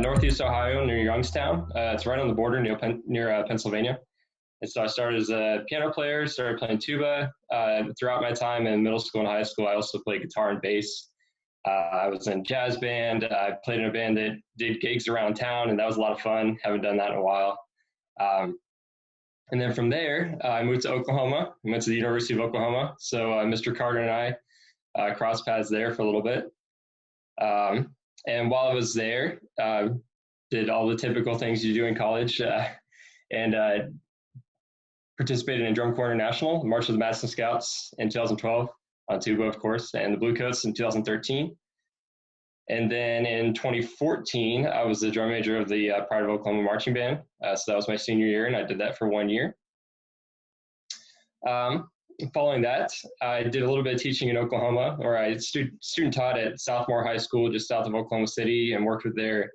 Northeast Ohio, near Youngstown. It's right on the border near Pennsylvania. And so I started as a piano player, started playing tuba. Throughout my time in middle school and high school, I also played guitar and bass. I was in a jazz band. I played in a band that did gigs around town, and that was a lot of fun. Haven't done that in a while. And then from there, I moved to Oklahoma. I went to the University of Oklahoma. So Mr. Carter and I crossed paths there for a little bit. And while I was there, did all the typical things you do in college, and participated in Drum Corps International, March of the Madison Scouts in 2012 on tuba, of course, and the Bluecoats in 2013. And then in 2014, I was the drum major of the Pride of Oklahoma Marching Band. So that was my senior year, and I did that for 1 year. Following that, I did a little bit of teaching in Oklahoma, or I student taught at Southmore High School just south of Oklahoma City and worked with their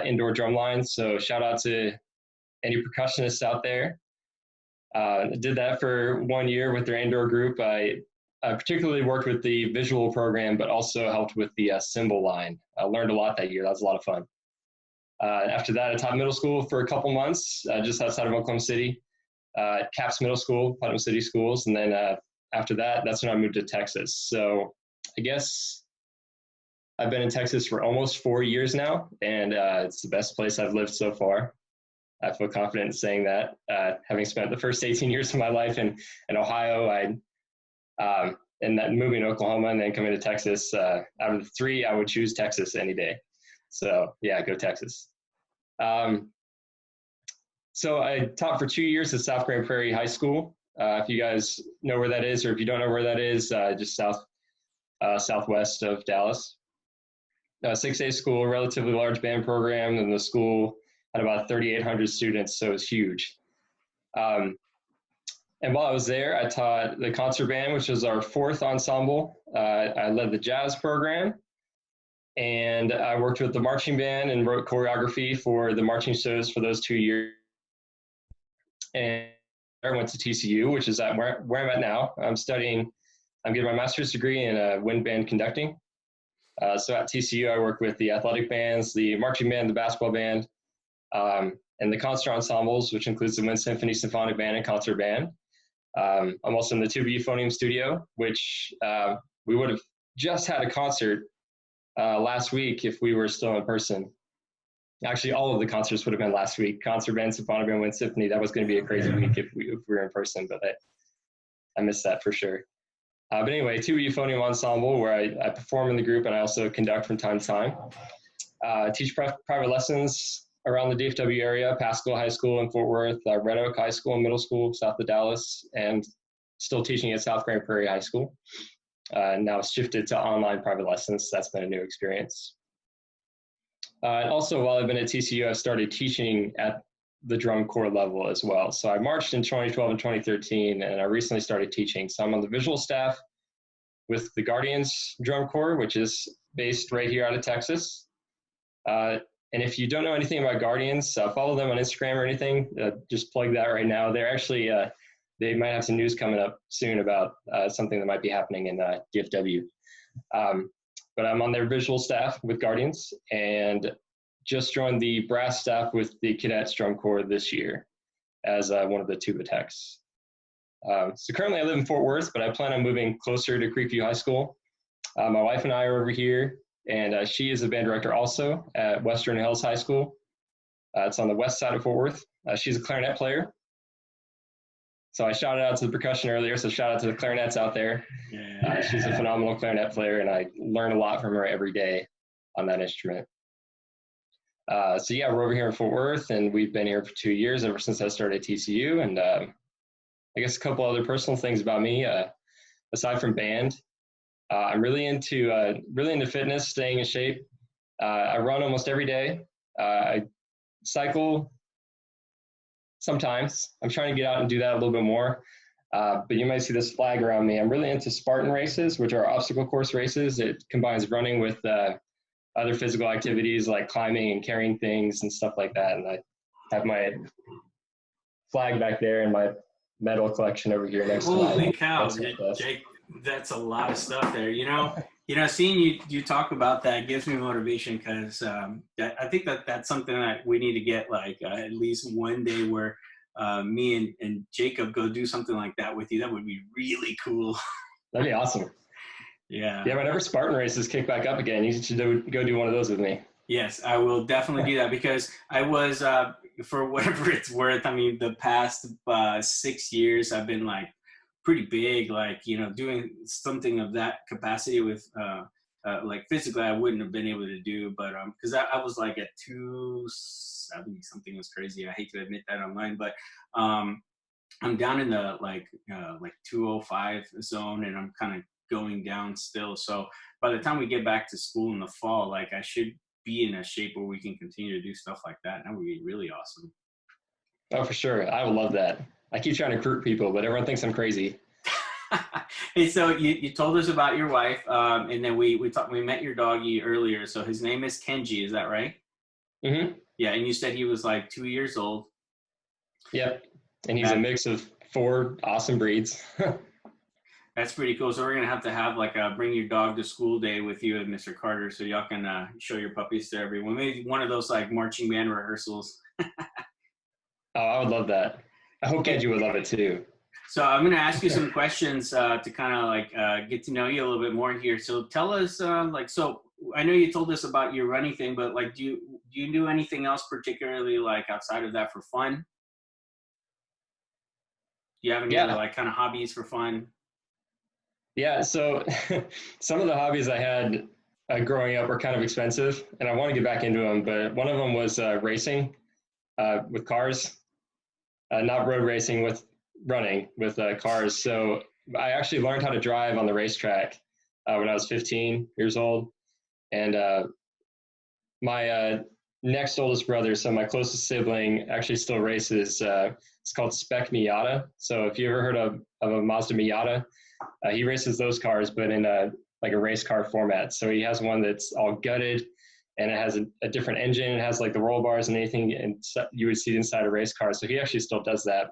indoor drum lines. So shout out to any percussionists out there. Did that for 1 year with their indoor group. I particularly worked with the visual program, but also helped with the cymbal line. I learned a lot that year. That was a lot of fun. After that, I taught middle school for a couple months, just outside of Oklahoma City. Caps Middle School, Putnam City Schools. And then after that, that's when I moved to Texas. So I guess I've been in Texas for almost 4 years now, and it's the best place I've lived so far. I feel confident in saying that. Having spent the first 18 years of my life in Ohio, and then moving to Oklahoma and then coming to Texas, out of the three, I would choose Texas any day. So yeah, go Texas. So I taught for 2 years at South Grand Prairie High School. If you guys know where that is, or if you don't know where that is, just southwest of Dallas. 6A school, relatively large band program, and the school had about 3,800 students, so it was huge. And while I was there, I taught the concert band, which was our fourth ensemble. I led the jazz program, and I worked with the marching band and wrote choreography for the marching shows for those 2 years. And I went to TCU, which is where I'm at now. I'm getting my master's degree in wind band conducting. So at TCU, I work with the athletic bands, the marching band, the basketball band, and the concert ensembles, which includes the Wind Symphony Symphonic Band and Concert Band. I'm also in the Tuba Euphonium Studio, which we would have just had a concert last week if we were still in person. Actually, all of the concerts would have been last week. Concert band, symphonic band, wind symphony. That was going to be a crazy week if we were in person, but I missed that for sure. But anyway, Tuba Euphonium Ensemble, where I perform in the group and I also conduct from time to time. Teach private lessons around the DFW area, Pascal High School in Fort Worth, Red Oak High School and Middle School, south of Dallas, and still teaching at South Grand Prairie High School. Now it's shifted to online private lessons. That's been a new experience. And also, while I've been at TCU, I've started teaching at the drum corps level as well. So I marched in 2012 and 2013, and I recently started teaching. So I'm on the visual staff with the Guardians Drum Corps, which is based right here out of Texas. And if you don't know anything about Guardians, follow them on Instagram or anything. Just plug that right now. They're actually, they might have some news coming up soon about something that might be happening in DFW. But I'm on their visual staff with Guardians and just joined the brass staff with the Cadets Drum Corps this year as one of the tuba techs. So currently I live in Fort Worth, but I plan on moving closer to Creekview High School. My wife and I are over here, and she is a band director also at Western Hills High School. It's on the west side of Fort Worth. She's a clarinet player. So I shouted out to the percussion earlier, so shout out to the clarinets out there. Yeah. She's a phenomenal clarinet player, and I learn a lot from her every day on that instrument. So yeah, we're over here in Fort Worth, and we've been here for 2 years, ever since I started at TCU. And I guess a couple other personal things about me, aside from band, I'm really into fitness, staying in shape. I run almost every day. I cycle sometimes. I'm trying to get out and do that a little bit more. But you might see this flag around me. I'm really into Spartan races, which are obstacle course races. It combines running with other physical activities like climbing and carrying things and stuff like that. And I have my flag back there and my medal collection over here next to me. Holy cow, Jake, that's a lot of stuff there. You know, Seeing you talk about that gives me motivation because I think that's something that we need to get like at least one day where me and Jacob go do something like that with you. That would be really cool. That'd be awesome. Yeah. Yeah, whenever Spartan races kick back up again, you should go do one of those with me. Yes, I will definitely do that because I was, for whatever it's worth, I mean, the past 6 years, I've been like pretty big, like, doing something of that capacity with, like physically, I wouldn't have been able to do, but because I was like at 270 something was crazy. I hate to admit that online, but I'm down in the like 205 zone, and I'm kind of going down still. So by the time we get back to school in the fall, like I should be in a shape where we can continue to do stuff like that. That would be really awesome. Oh, for sure. I would love that. I keep trying to recruit people, but everyone thinks I'm crazy. Hey, so you told us about your wife, and then we met your doggy earlier. So his name is Kenji, is that right? Mm-hmm. Yeah, and you said he was like 2 years old. Yep. And he's a mix of 4 awesome breeds. That's pretty cool. So we're gonna have to have like a bring your dog to school day with you and Mr. Carter, so y'all can show your puppies to everyone. Maybe one of those like marching band rehearsals. Oh, I would love that. I hope Kenji would love it too. So I'm gonna ask you some questions to kind of like get to know you a little bit more here. So tell us, so I know you told us about your running thing, but like, do you do anything else particularly like outside of that for fun? Do you have any other like kind of hobbies for fun? Yeah, so some of the hobbies I had growing up were kind of expensive, and I want to get back into them. But one of them was racing with cars, not road racing, with running with cars. So I actually learned how to drive on the racetrack when I was 15 years old. And my next oldest brother, so my closest sibling, actually still races. It's called Spec Miata. So if you ever heard of a Mazda Miata, he races those cars, but in like a race car format. So he has one that's all gutted, and it has a different engine. It has like the roll bars and anything and you would see inside a race car. So he actually still does that.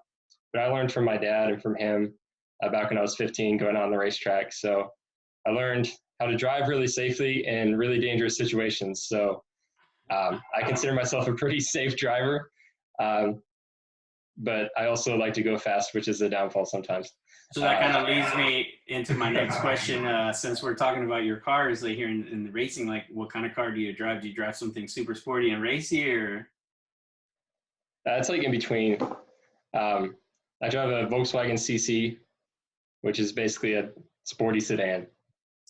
But I learned from my dad and from him back when I was 15 going on the racetrack. So I learned how to drive really safely in really dangerous situations. So I consider myself a pretty safe driver. But I also like to go fast, which is a downfall sometimes. So that kind of leads me into my next question. Since we're talking about your cars, like here in the racing, like what kind of car do you drive? Do you drive something super sporty and racy, or? It's like in between. I drive a Volkswagen CC, which is basically a sporty sedan.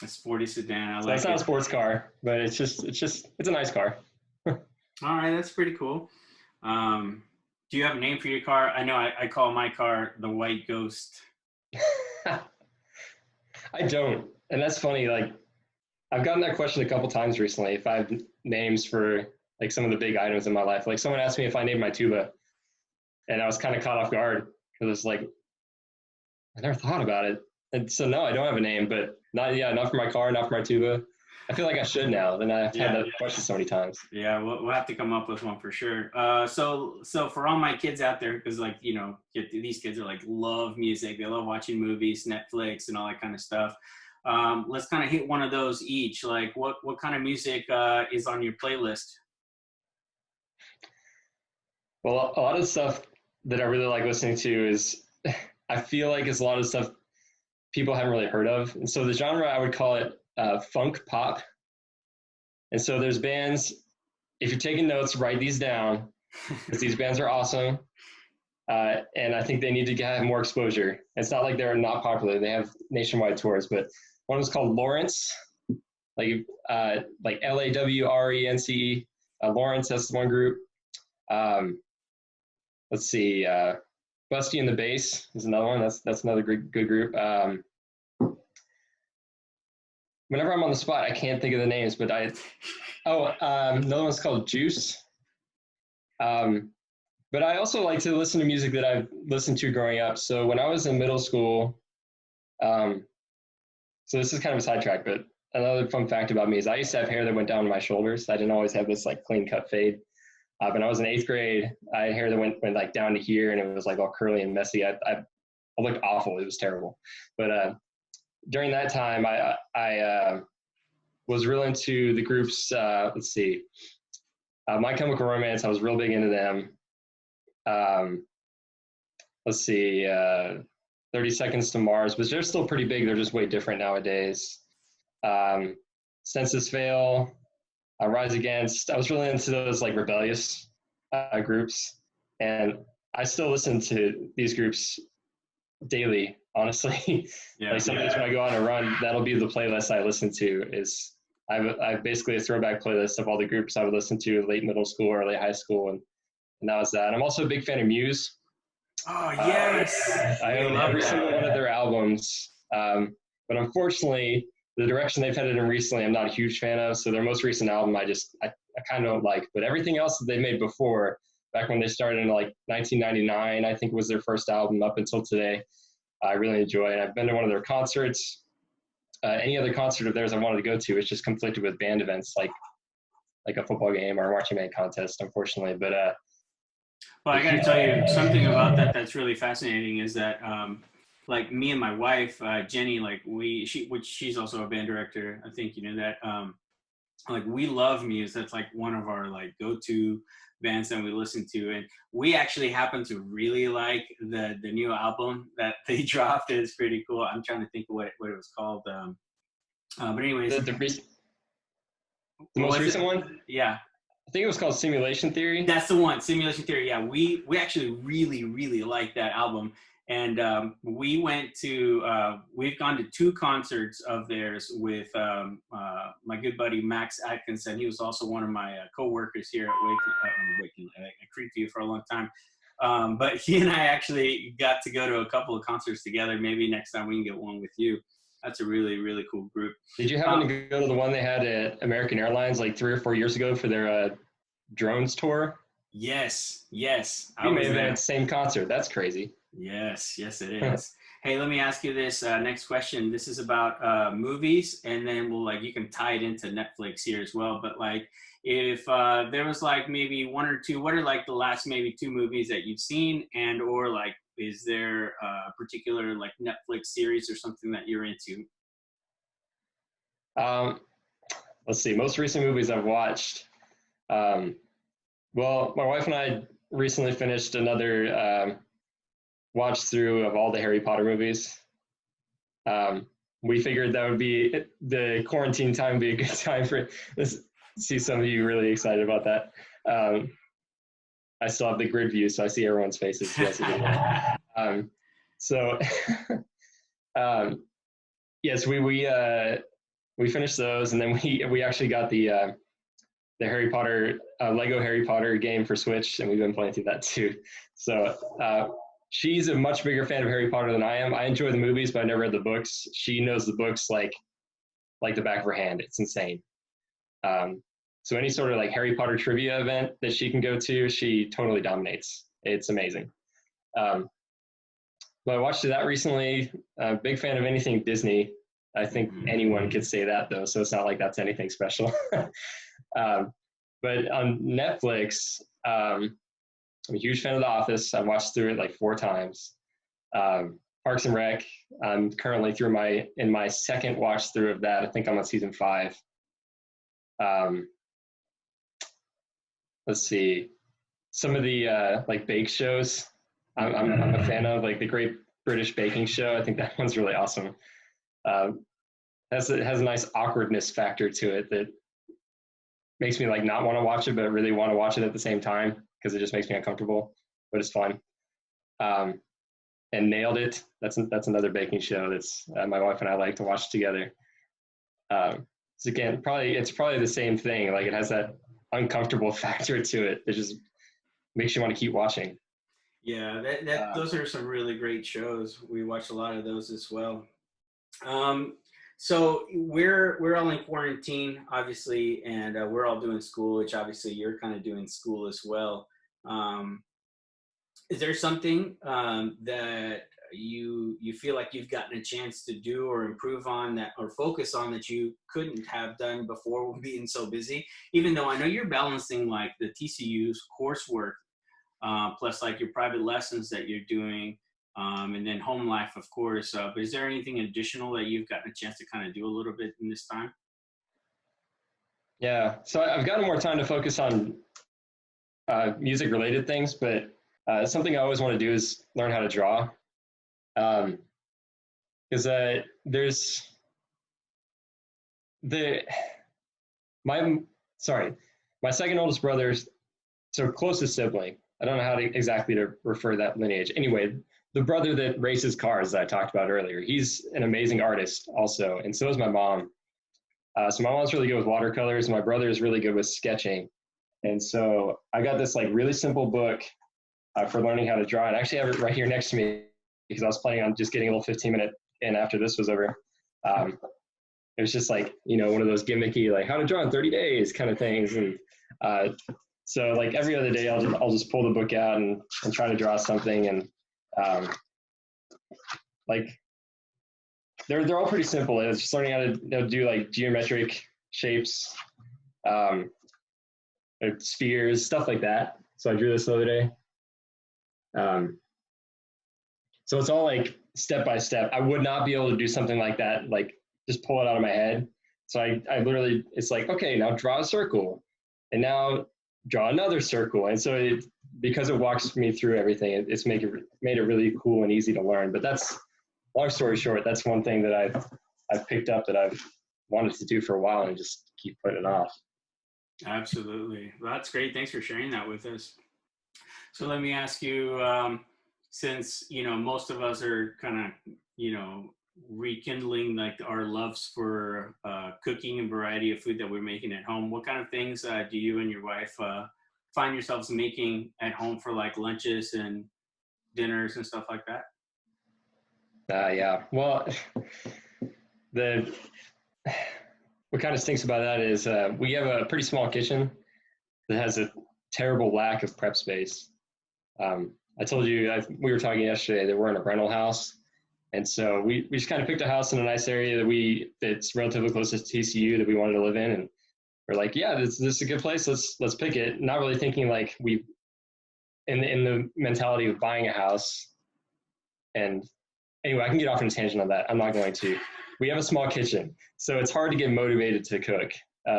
A sporty sedan. So it's not a sports car, but it's a nice car. All right, that's pretty cool. Do you have a name for your car? I know I call my car the White Ghost. I don't. And that's funny. Like, I've gotten that question a couple times recently if I have names for like some of the big items in my life. Like someone asked me if I named my tuba, and I was kind of caught off guard because it's like, I never thought about it. And so no, I don't have a name, but not for my car, not for my tuba. I feel like I should now. Then I've had that question so many times. Yeah, we'll have to come up with one for sure. So for all my kids out there, because like these kids are like love music, they love watching movies, Netflix, and all that kind of stuff. Let's kind of hit one of those each. Like, what kind of music is on your playlist? Well, a lot of stuff that I really like listening to is, I feel like it's a lot of stuff people haven't really heard of. And so the genre, I would call it funk pop. And so there's bands, if you're taking notes, write these down, because these bands are awesome. And I think they need to have more exposure. It's not like they're not popular. They have nationwide tours, but one was called Lawrence, like Lawrence. Lawrence, that's one group. Let's see, Busty and the Bass is another one. That's another good group. Whenever I'm on the spot, I can't think of the names, but another one's called Juice. But I also like to listen to music that I've listened to growing up. So when I was in middle school, so this is kind of a sidetrack, but another fun fact about me is I used to have hair that went down to my shoulders. I didn't always have this like clean cut fade. When I was in 8th grade, I had hair that went like down to here, and it was like all curly and messy. I looked awful. It was terrible. But during that time, I was real into the groups. Let's see, My Chemical Romance. I was real big into them. Let's see, 30 Seconds to Mars, but they're still pretty big. They're just way different nowadays. Census Fail, Rise Against. I was really into those like rebellious groups, and I still listen to these groups daily. Honestly, Yeah. like some days when I go on a run, that'll be the playlist I listen to. I've basically a throwback playlist of all the groups I would listen to late middle school, early high school, and that was that. I'm also a big fan of Muse. Oh yes, I we own love every that. single one of their albums, but unfortunately, the direction they've headed in recently, I'm not a huge fan of. So their most recent album, I kind of don't like. But everything else that they made before, back when they started in like 1999, I think was their first album up until today, I really enjoy. And I've been to one of their concerts. Any other concert of theirs I wanted to go to, it's just conflicted with band events like a football game or a marching band contest, unfortunately. But well, I got to tell you something about that that's really fascinating is that like me and my wife Jenny, like she's also a band director. I think you know that. Like we love Muse. That's like one of our like go-to bands that we listen to, and we actually happen to really like the new album that they dropped. It's pretty cool. I'm trying to think of what it was called. But anyways, the most recent one, yeah, I think it was called Simulation Theory. that's the one, Simulation Theory. Yeah, we actually really like that album, and we've gone to 2 concerts of theirs with my good buddy Max Atkinson. He was also one of my co-workers here at Creekview for a long time. But he and I actually got to go to a couple of concerts together. Maybe next time we can get one with you. That's a really cool group. Did you happen to go to the one they had at American Airlines like 3 or 4 years ago for their drones tour? Yes. We may have been at the same concert. That's crazy. Yes, it is. Hey, let me ask you this next question. This is about movies, and then you can tie it into Netflix here as well. But like, if there was like maybe 1 or 2, what are like the last maybe 2 movies that you've seen, and or like, is there a particular like Netflix series or something that you're into? Let's see. Most recent movies I've watched. Well, my wife and I recently finished another watch through of all the Harry Potter movies. We figured that would be the quarantine time would be a good time for this. See some of you really excited about that. I still have the grid view, so I see everyone's faces. So, yes, we finished those, and then we actually got the Harry Potter Lego Harry Potter game for Switch, and we've been playing through that too. So she's a much bigger fan of Harry Potter than I am. I enjoy the movies, but I never read the books. She knows the books like the back of her hand. It's insane. So any sort of like Harry Potter trivia event that she can go to, she totally dominates. It's amazing. But I watched that recently. Big fan of anything Disney. I think anyone could say that though, so it's not like that's anything special. But on Netflix, I'm a huge fan of The Office. I've watched through it like 4 times. Parks and Rec, I'm currently in my second watch through of that. I think I'm on season 5. Let's see, some of the like bake shows I'm a fan of, like the Great British Baking Show. I think that one's really awesome. Has a nice awkwardness factor to it that makes me like not want to watch it, but really want to watch it at the same time because it just makes me uncomfortable, but it's fun. And Nailed It. That's another baking show that's my wife and I like to watch together. So again, it's probably the same thing. Like it has that uncomfortable factor to it that just makes you want to keep watching. Yeah, those are some really great shows. We watch a lot of those as well. So we're all in quarantine, obviously, and we're all doing school, which obviously you're kind of doing school as well. Is there something that you feel like you've gotten a chance to do or improve on that or focus on that you couldn't have done before being so busy? Even though I know you're balancing like the TCU's coursework plus like your private lessons that you're doing, and then home life, of course. But is there anything additional that you've gotten a chance to kind of do a little bit in this time? Yeah. So I've gotten more time to focus on music related things, but something I always want to do is learn how to draw. Because there's the my sorry, my second oldest brother's so closest sibling. I don't know how to exactly to refer that lineage. Anyway, the brother that races cars that I talked about earlier, he's an amazing artist also, and so is my mom. So my mom's really good with watercolors. My brother is really good with sketching, and so I got this like really simple book for learning how to draw. And I actually have it right here next to me because I was planning on just getting a little 15-minute in after this was over. Um, it was just like, one of those gimmicky, like how to draw in 30 days kind of things. And uh, so like every other day I'll just pull the book out and try to draw something. And um, like they're all pretty simple. It's just learning how to do like geometric shapes, um, spheres, stuff like that. So I drew this the other day. Um, so it's all like step by step. I would not be able to do something like that, like just pull it out of my head. So I literally, it's like, okay, now draw a circle and now draw another circle. And so because it walks me through everything, it's made it really cool and easy to learn. But that's, long story short, that's one thing that I've picked up that I've wanted to do for a while and just keep putting it off. Absolutely. Well, that's great. Thanks for sharing that with us. So let me ask you, since, most of us are kind of, rekindling like our loves for cooking and variety of food that we're making at home, what kind of things do you and your wife find yourselves making at home for like lunches and dinners and stuff like that? Yeah. Well, the what kind of stinks about that is we have a pretty small kitchen that has a terrible lack of prep space. I told you we were talking yesterday that we're in a rental house, and so we just kind of picked a house in a nice area that's relatively close to TCU that we wanted to live in, and we're like, yeah, this is a good place. Let's pick it. Not really thinking like we in the mentality of buying a house. And anyway, I can get off on a tangent on that. I'm not going to. We have a small kitchen, so it's hard to get motivated to cook.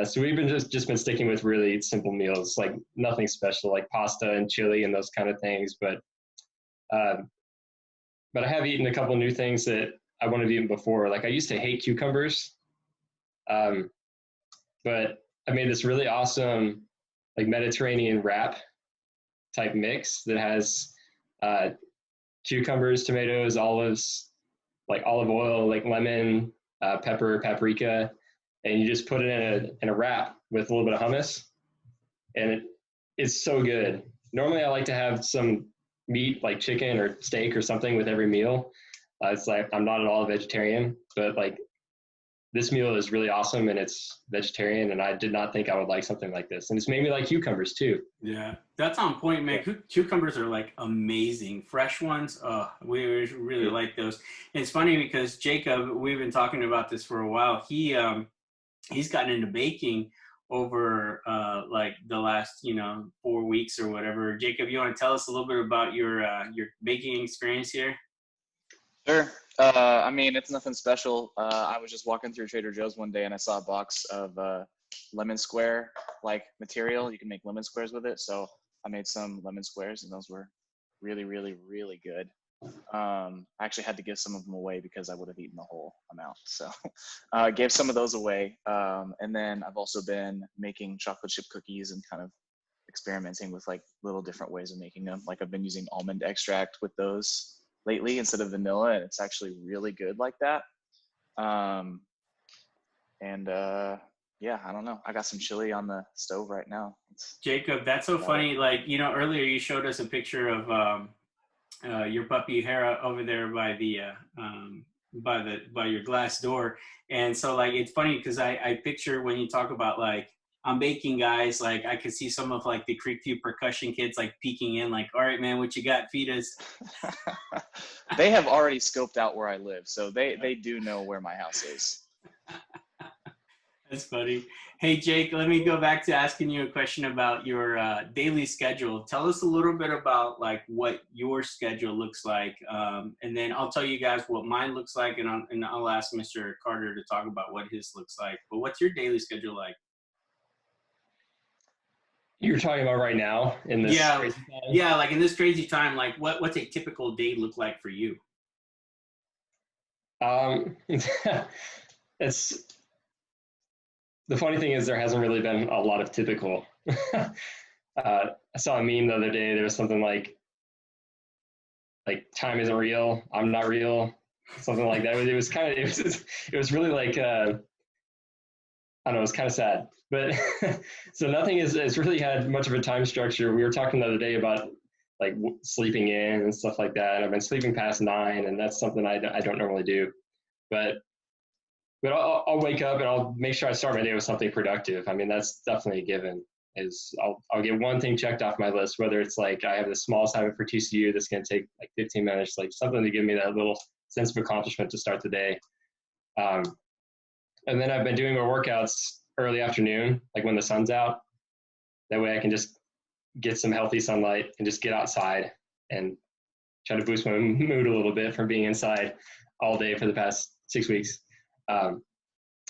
So we've been just been sticking with really simple meals, like nothing special, like pasta and chili and those kind of things. Uh, but I have eaten a couple new things that I wanted to eat before. Like I used to hate cucumbers, um, but I made this really awesome like Mediterranean wrap type mix that has uh, cucumbers, tomatoes, olives, like olive oil, like lemon, pepper, paprika, and you just put it in a wrap with a little bit of hummus, and it's so good. Normally, I like to have some meat, like chicken or steak or something, with every meal. It's like I'm not at all a vegetarian, but like this meal is really awesome and it's vegetarian, and I did not think I would like something like this. And it's made me like cucumbers too. Yeah, that's on point, man. Cucumbers are like amazing. Fresh ones, we really like those. And it's funny because Jacob, we've been talking about this for a while. He's gotten into baking over like the last 4 weeks or whatever. Jacob, you want to tell us a little bit about your baking experience here? Sure. I mean, it's nothing special. I was just walking through Trader Joe's one day and I saw a box of lemon square like material. You can make lemon squares with it. So I made some lemon squares and those were really, really, really good. I actually had to give some of them away because I would have eaten the whole amount. So I gave some of those away. And then I've also been making chocolate chip cookies and kind of experimenting with like little different ways of making them. Like I've been using almond extract with those lately instead of vanilla, and it's actually really good like that. Yeah, I don't know. I got some chili on the stove right now. Jacob, that's so funny. Like, earlier you showed us a picture of your puppy Hera over there by your glass door. And so like, it's funny because I picture when you talk about like, I'm baking, guys, like I could see some of like the Creekview percussion kids like peeking in like, all right, man, what you got? Feed us. They have already scoped out where I live, so they do know where my house is. That's funny. Hey, Jake, let me go back to asking you a question about your daily schedule. Tell us a little bit about like what your schedule looks like. And then I'll tell you guys what mine looks like, and I'll ask Mr. Carter to talk about what his looks like. But what's your daily schedule like? You're talking about right now in this Yeah, crazy time? yeah. Like in this crazy time, like what's a typical day look like for you? It's the funny thing is there hasn't really been a lot of typical. I saw a meme the other day. There was something like time isn't real. I'm not real. Something like that. It was kind of it was really like I don't know. It was kind of sad, but so nothing has really had much of a time structure. We were talking the other day about like sleeping in and stuff like that. I've been sleeping past 9, and that's something I don't normally do. But I'll wake up and I'll make sure I start my day with something productive. I mean, that's definitely a given. Is I'll get one thing checked off my list, whether it's like I have this small assignment for TCU that's going to take like 15 minutes, like something to give me that little sense of accomplishment to start the day. Um, and then I've been doing my workouts early afternoon, like when the sun's out. That way I can just get some healthy sunlight and just get outside and try to boost my mood a little bit from being inside all day for the past 6 weeks. But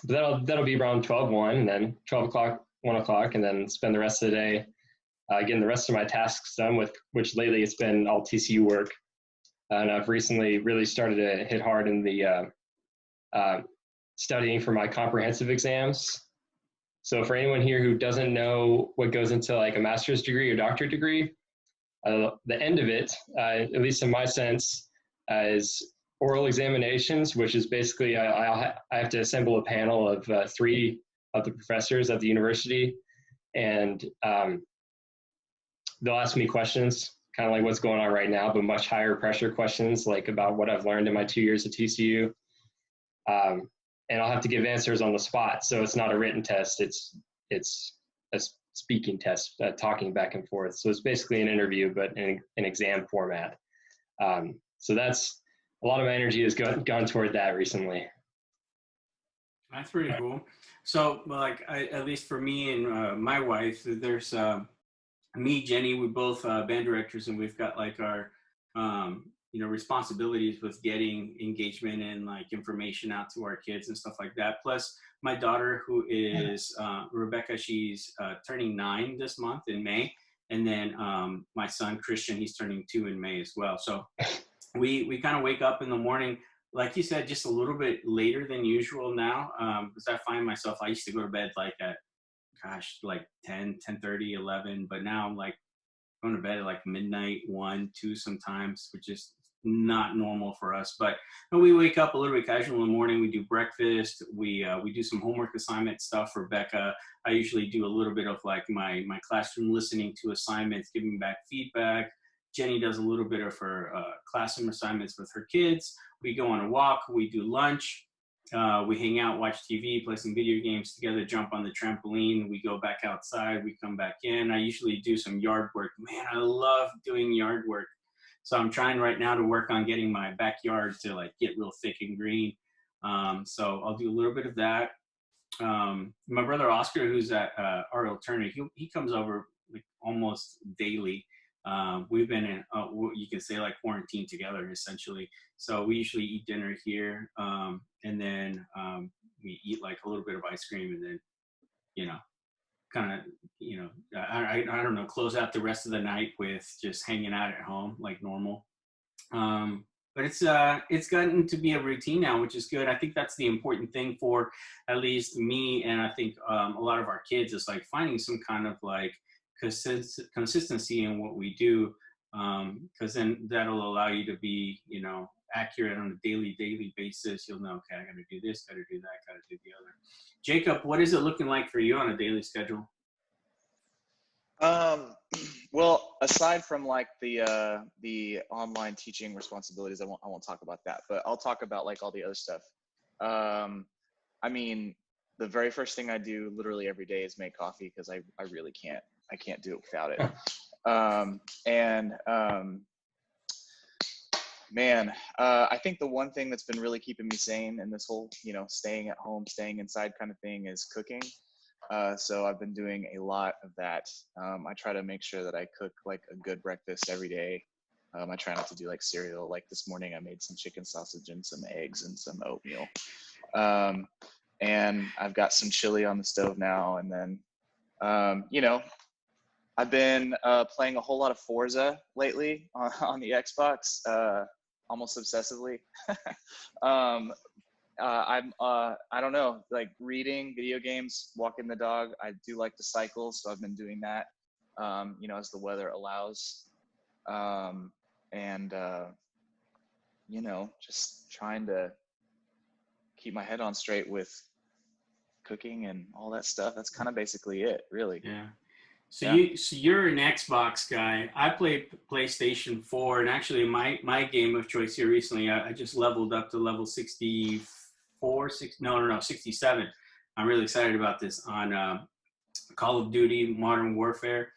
that'll be around 12:01, and then 12 o'clock, 1 o'clock, and then spend the rest of the day getting the rest of my tasks done, with which lately it's been all TCU work. And I've recently really started to hit hard in the studying for my comprehensive exams. So for anyone here who doesn't know what goes into like a master's degree or doctorate degree, the end of it, at least in my sense, is oral examinations, which is basically I have to assemble a panel of 3 of the professors at the university, and they'll ask me questions, kind of like what's going on right now, but much higher pressure questions, like about what I've learned in my 2 years at TCU. And I'll have to give answers on the spot. So it's not a written test. It's a speaking test, talking back and forth. So it's basically an interview, but in an exam format. So that's a lot of my energy has gone toward that recently. That's pretty cool. So, like, at least for me and my wife, there's me, Jenny, we both band directors, and we've got like our responsibilities with getting engagement and like information out to our kids and stuff like that. Plus my daughter, who is Rebecca, she's turning 9 this month in May, and then my son Christian, he's turning 2 in May as well. So we kind of wake up in the morning, like you said, just a little bit later than usual now, because I find myself, I used to go to bed like at like 10:30, 11, but now I'm like going to bed at like midnight, 1, 2 sometimes, which is not normal for us. But we wake up a little bit casual in the morning. We do breakfast. We do some homework assignment stuff for Becca. I usually do a little bit of like my classroom listening to assignments, giving back feedback. Jenny does a little bit of her classroom assignments with her kids. We go on a walk. We do lunch. We hang out, watch TV, play some video games together, jump on the trampoline. We go back outside. We come back in. I usually do some yard work. Man, I love doing yard work. So I'm trying right now to work on getting my backyard to like get real thick and green. So I'll do a little bit of that. My brother Oscar, who's at RL Turner, he comes over like almost daily. We've been in, you can say like quarantine together essentially. So we usually eat dinner here, and then we eat like a little bit of ice cream, and then, kind of, I don't know, close out the rest of the night with just hanging out at home like normal. But it's gotten to be a routine now, which is good. I think that's the important thing for at least me, and I think a lot of our kids, is like finding some kind of like consistency in what we do, because then that'll allow you to be, accurate on a daily basis. You'll know, okay, I got to do this, got to do that, got to do the other. Jacob, what is it looking like for you on a daily schedule? Well, aside from like the online teaching responsibilities, I won't talk about that, but I'll talk about like all the other stuff. I mean, the very first thing I do literally every day is make coffee, because I really can't do it without it. Man, I think the one thing that's been really keeping me sane in this whole, staying at home, staying inside kind of thing is cooking. So I've been doing a lot of that. I try to make sure that I cook like a good breakfast every day. I try not to do like cereal. Like this morning, I made some chicken sausage and some eggs and some oatmeal. And I've got some chili on the stove now. And then, I've been playing a whole lot of Forza lately on the Xbox, almost obsessively. I don't know, like reading, video games, walking the dog. I do like to cycle, so I've been doing that, as the weather allows. And just trying to keep my head on straight with cooking and all that stuff. That's kind of basically it, really. Yeah. So you're an Xbox guy. I play PlayStation 4, and actually my game of choice here recently, I just leveled up to level 67. I'm really excited about this on Call of Duty Modern Warfare.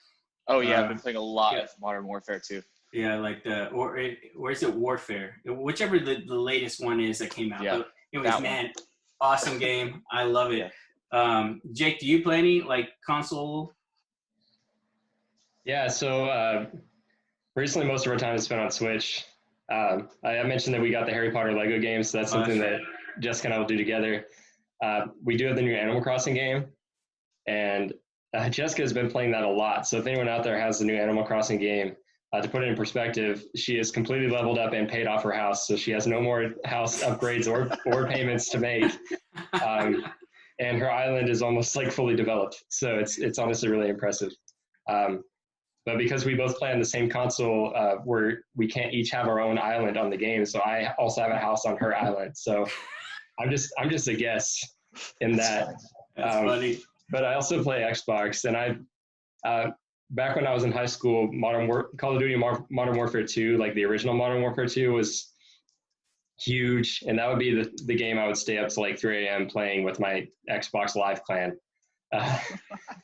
Oh yeah, I've been playing a lot of Modern Warfare too. Yeah, like or is it Warfare? Whichever the latest one is that came out. Yeah, but anyways, man, awesome game. I love it. Yeah. Jake, do you play any like console? Yeah, so recently most of our time is spent on Switch. I mentioned that we got the Harry Potter Lego game, so that's something that Jessica and I will do together. We do have the new Animal Crossing game, and Jessica has been playing that a lot. So if anyone out there has the new Animal Crossing game, to put it in perspective, she has completely leveled up and paid off her house, so she has no more house upgrades or payments to make. And her island is almost like fully developed, so it's honestly really impressive. But because we both play on the same console, we can't each have our own island on the game. So I also have a house on her island. So I'm just a guest in that. That's funny. But I also play Xbox, and back when I was in high school, Call of Duty Modern Warfare 2, like the original Modern Warfare 2, was huge, and that would be the game I would stay up to like 3 a.m. playing with my Xbox Live clan. I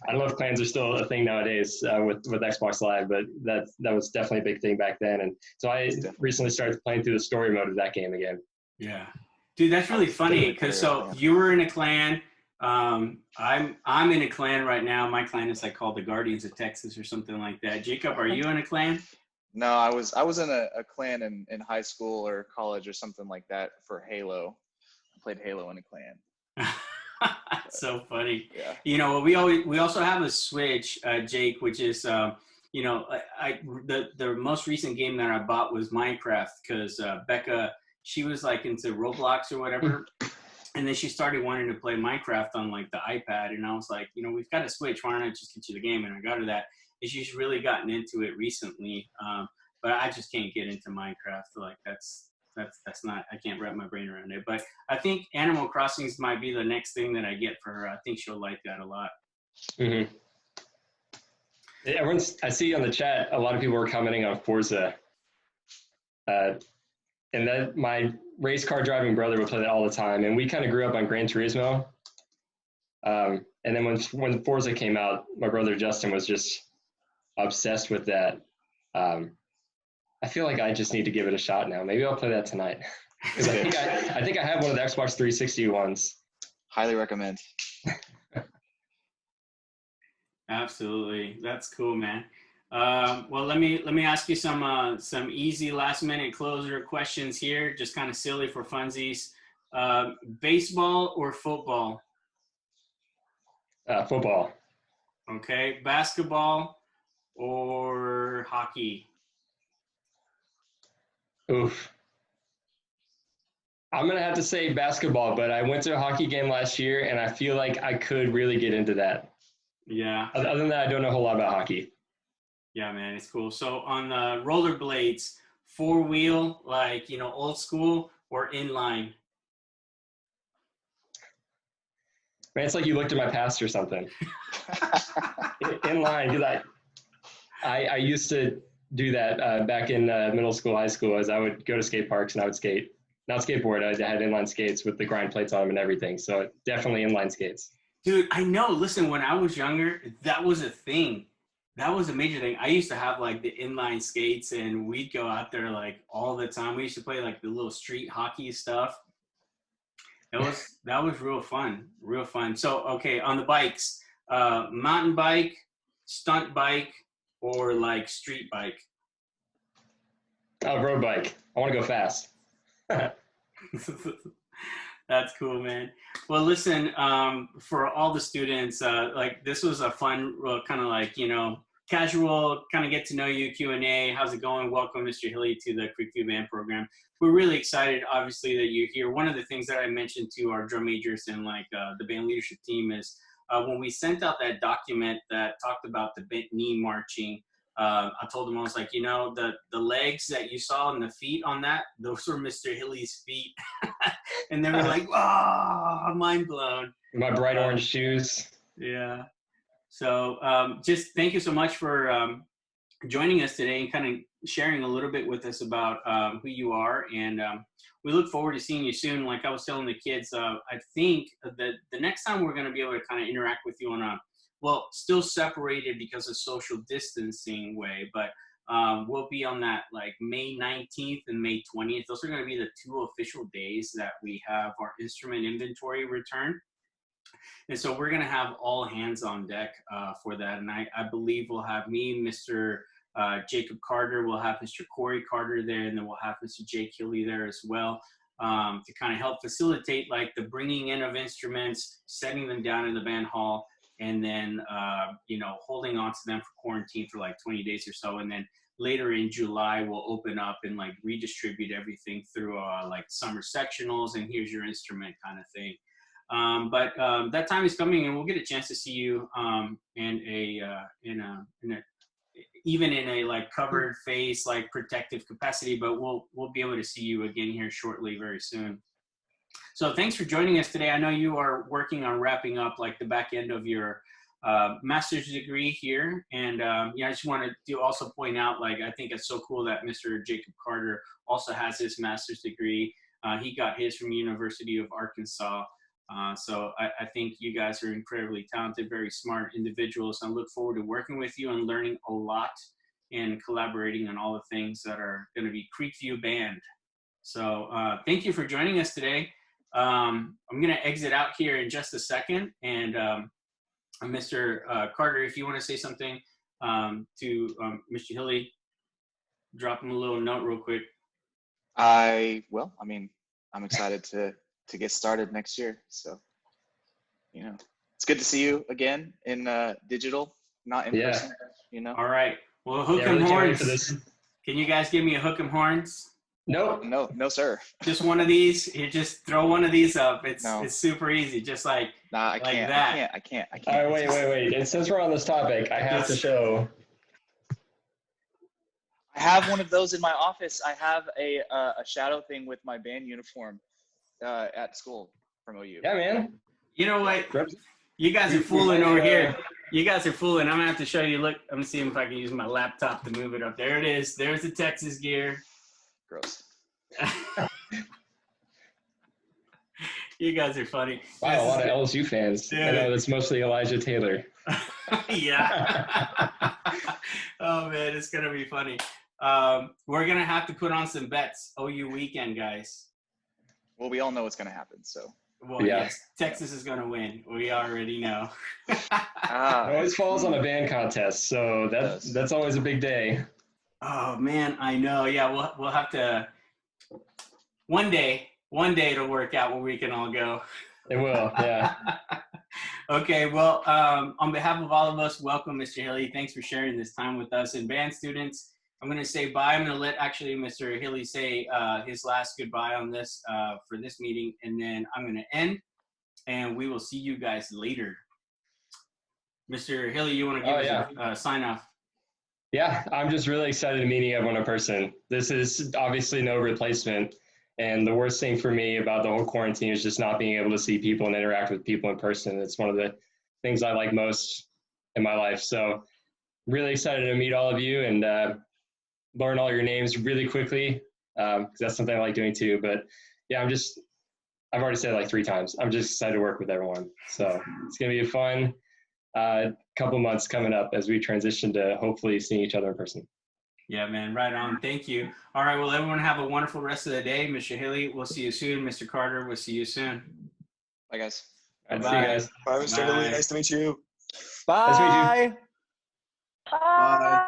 don't know if clans are still a thing nowadays with Xbox Live, but that was definitely a big thing back then. And so I recently started playing through the story mode of that game again. Yeah, dude, that's really funny because you were in a clan. I'm in a clan right now. My clan is like called the Guardians of Texas or something like that. Jacob, are you in a clan? No, I was in a clan in high school or college or something like that for Halo. I played Halo in a clan. So funny. Yeah. We also have a Switch, Jake, which is the most recent game that I bought was Minecraft because Becca, she was like into Roblox or whatever, and then she started wanting to play Minecraft on like the iPad, and I was like, we've got a Switch, why don't I just get you the game? And I got her that, and she's really gotten into it recently, but I just can't get into Minecraft. Like that's not, I can't wrap my brain around it. But I think Animal Crossings might be the next thing that I get for her. I think she'll like that a lot. Mm-hmm. Yeah, I see on the chat a lot of people are commenting on Forza, and that my race car driving brother would play that all the time, and we kind of grew up on Gran Turismo. And then when Forza came out, my brother Justin was just obsessed with that. I feel like I just need to give it a shot now. Maybe I'll play that tonight. Because I think I have one of the Xbox 360 ones. Highly recommend. Absolutely, that's cool, man. Well, let me ask you some easy last minute closer questions here, just kind of silly for funsies. Baseball or football? Football. Okay, basketball or hockey? Oof. I'm going to have to say basketball, but I went to a hockey game last year, and I feel like I could really get into that. Yeah. Other than that, I don't know a whole lot about hockey. Yeah, man, it's cool. So on the rollerblades, 4-wheel, like, old school, or inline? Man, it's like you looked at my past or something. Inline, because I used to do that back in middle school, high school, as I would go to skate parks and I would skate. Not skateboard, I had inline skates with the grind plates on them and everything. So definitely inline skates. Dude, I know. Listen, when I was younger, that was a thing. That was a major thing. I used to have like the inline skates, and we'd go out there like all the time. We used to play like the little street hockey stuff. That was real fun, real fun. So, okay, on the bikes, mountain bike, stunt bike, or like street bike? Oh, road bike. I want to go fast. That's cool, man. Well, listen, for all the students, like this was a fun kind of like, casual kind of get to know you Q&A. How's it going? Welcome, Mr. Hille, to the Creekview Band program. We're really excited, obviously, that you're here. One of the things that I mentioned to our drum majors and the band leadership team is when we sent out that document that talked about the bent knee marching, I told them, I was like, the legs that you saw and the feet on that, those were Mr. Hille's feet. And they were like, oh, mind blown. My bright orange shoes. Yeah. So just thank you so much for joining us today and kind of sharing a little bit with us about who you are. And we look forward to seeing you soon. Like I was telling the kids, I think that the next time we're going to be able to kind of interact with you on still separated because of social distancing way, but we'll be on that like May 19th and May 20th. Those are going to be the 2 official days that we have our instrument inventory return. And so we're going to have all hands on deck for that. And I believe we'll have me, Mr. Jacob Carter, we'll have Mr. Corey Carter there, and then we'll have Mr. Jake Hille there as well to kind of help facilitate like the bringing in of instruments, setting them down in the band hall, and then, holding on to them for quarantine for like 20 days or so. And then later in July, we'll open up and like redistribute everything through like summer sectionals and here's your instrument kind of thing. But that time is coming, and we'll get a chance to see you even in a like covered face, like protective capacity. But we'll be able to see you again here shortly, very soon. So thanks for joining us today. I know you are working on wrapping up like the back end of your master's degree here, and I just wanted to also point out, like, I think it's so cool that Mr. Jacob Carter also has his master's degree. He got his from University of Arkansas. So I think you guys are incredibly talented, very smart individuals. I look forward to working with you and learning a lot and collaborating on all the things that are going to be Creekview Band. So thank you for joining us today. I'm going to exit out here in just a second. And Mr. Carter, if you want to say something to Mr. Hille, drop him a little note real quick. I'm excited to get started next year. So, it's good to see you again in digital, not in person, All right. Well, hook 'em horns. Can you guys give me a hook 'em horns? Nope. No, sir. Just one of these. You just throw one of these up. It's super easy. Just like, I can't. I can't. All right, wait. And since we're on this topic, I have to show. I have one of those in my office. I have a shadow thing with my band uniform at school from OU. Yeah, man. You know what? You guys are fooling over here. You guys are fooling. I'm going to have to show you. Look, I'm seeing if I can use my laptop to move it up. There it is. There's the Texas gear. Gross. You guys are funny. Wow, a lot of LSU fans. Dude. I know that's mostly Elijah Taylor. Yeah. Oh, man, it's going to be funny. We're going to have to put on some bets OU weekend, guys. Well, we all know what's going to happen, so. Well, yes, Texas is going to win. We already know. It always falls on a band contest, so that's always a big day. Oh, man, I know. Yeah, we'll have to – one day it'll work out where we can all go. It will, yeah. Okay, well, on behalf of all of us, welcome, Mr. Hille. Thanks for sharing this time with us. And band students, I'm going to say bye. I'm going to let actually Mr. Hille say his last goodbye on this for this meeting, and then I'm going to end, and we will see you guys later. Mr. Hille, you want to give us a sign off? Yeah, I'm just really excited to meeting everyone in person. This is obviously no replacement, and the worst thing for me about the whole quarantine is just not being able to see people and interact with people in person. It's one of the things I like most in my life. So really excited to meet all of you and learn all your names really quickly, because that's something I like doing too. But yeah, I've already said it like 3 times. I'm just excited to work with everyone. So it's going to be a fun couple months coming up as we transition to hopefully seeing each other in person. Yeah, man, right on. Thank you. All right, well, everyone have a wonderful rest of the day. Mr. Hille, we'll see you soon. Mr. Carter, we'll see you soon. Bye, guys. All right, see you guys. Bye, Mr. Hille. Nice to meet you. Bye. Nice to meet you. Bye. Bye.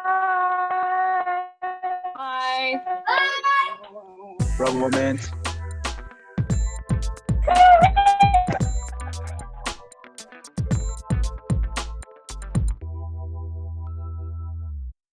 Rubber man. Bye.